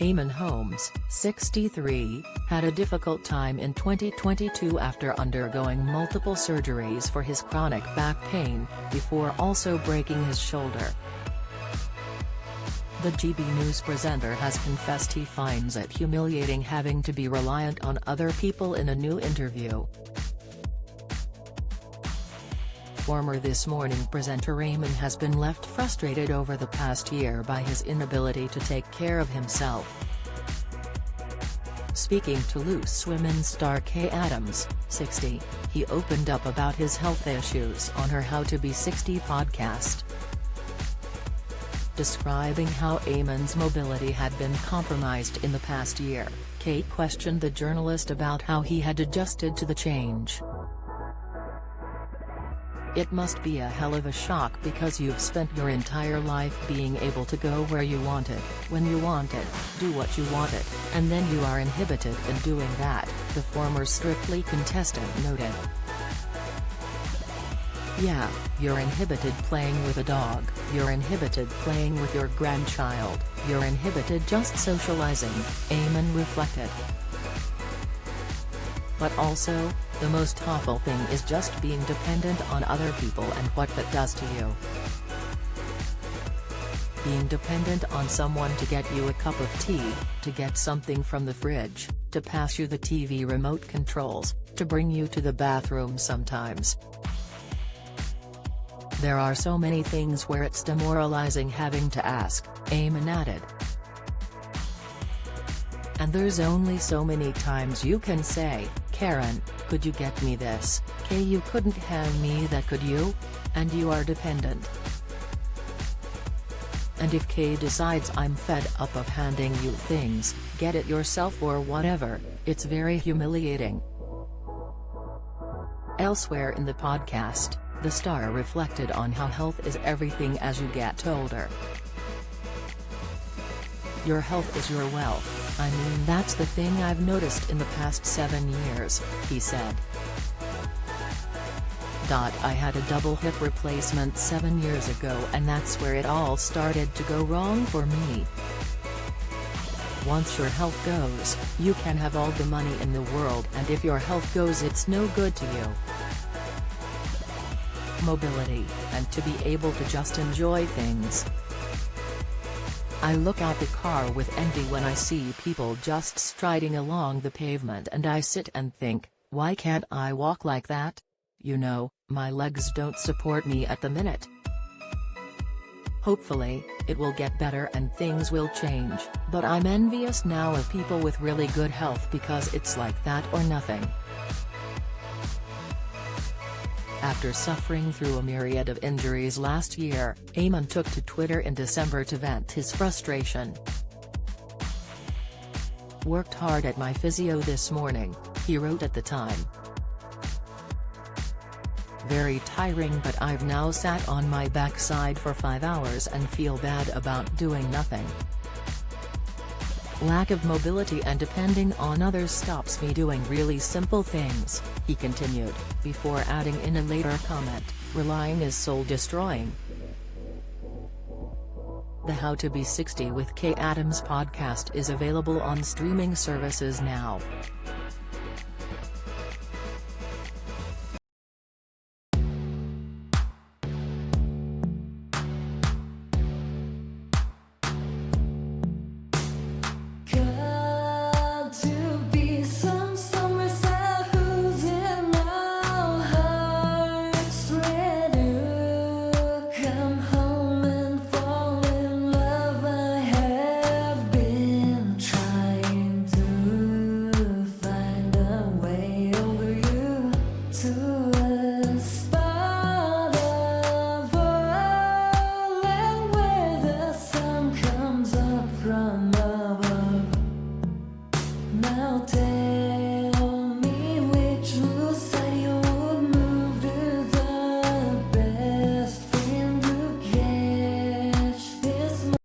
Eamonn Holmes, 63, had a difficult time in 2022 after undergoing multiple surgeries for his chronic back pain, before also breaking his shoulder. The GB News presenter has confessed he finds it humiliating having to be reliant on other people in a new interview. Former This Morning presenter Eamonn has been left frustrated over the past year by his inability to take care of himself. Speaking to Loose Women star Kay Adams, 60, he opened up about his health issues on her How to Be 60 podcast. Describing how Eamonn's mobility had been compromised in the past year, Kay questioned the journalist about how he had adjusted to the change. "It must be a hell of a shock because you've spent your entire life being able to go where you wanted, when you wanted, do what you wanted, and then you are inhibited in doing that," the former Strictly contestant noted. "Yeah, you're inhibited playing with a dog, you're inhibited playing with your grandchild, you're inhibited just socializing," Eamonn reflected. "But also, the most awful thing is just being dependent on other people and what that does to you. Being dependent on someone to get you a cup of tea, to get something from the fridge, to pass you the TV remote controls, to bring you to the bathroom sometimes. There are so many things where it's demoralizing having to ask," Eamonn added. "And there's only so many times you can say, 'Karen, could you get me this?' 'Kay, you couldn't hand me that, could you?' And you are dependent. And if Kay decides I'm fed up of handing you things, get it yourself or whatever, it's very humiliating." Elsewhere in the podcast, the star reflected on how health is everything as you get older. "Your health is your wealth, I mean that's the thing I've noticed in the past 7 years," he said. "I had a double hip replacement 7 years ago and that's where it all started to go wrong for me. Once your health goes, you can have all the money in the world and if your health goes it's no good to you." Mobility, and to be able to just enjoy things. "I look out the car with envy when I see people just striding along the pavement and I sit and think, why can't I walk like that? You know, my legs don't support me at the minute. Hopefully, it will get better and things will change, but I'm envious now of people with really good health because it's like that or nothing." After suffering through a myriad of injuries last year, Eamonn took to Twitter in December to vent his frustration. "Worked hard at my physio this morning," he wrote at the time. "Very tiring, but I've now sat on my backside for 5 hours and feel bad about doing nothing. Lack of mobility and depending on others stops me doing really simple things," he continued, before adding in a later comment, "Relying is soul-destroying." The How to Be 60 with Kay Adams podcast is available on streaming services now.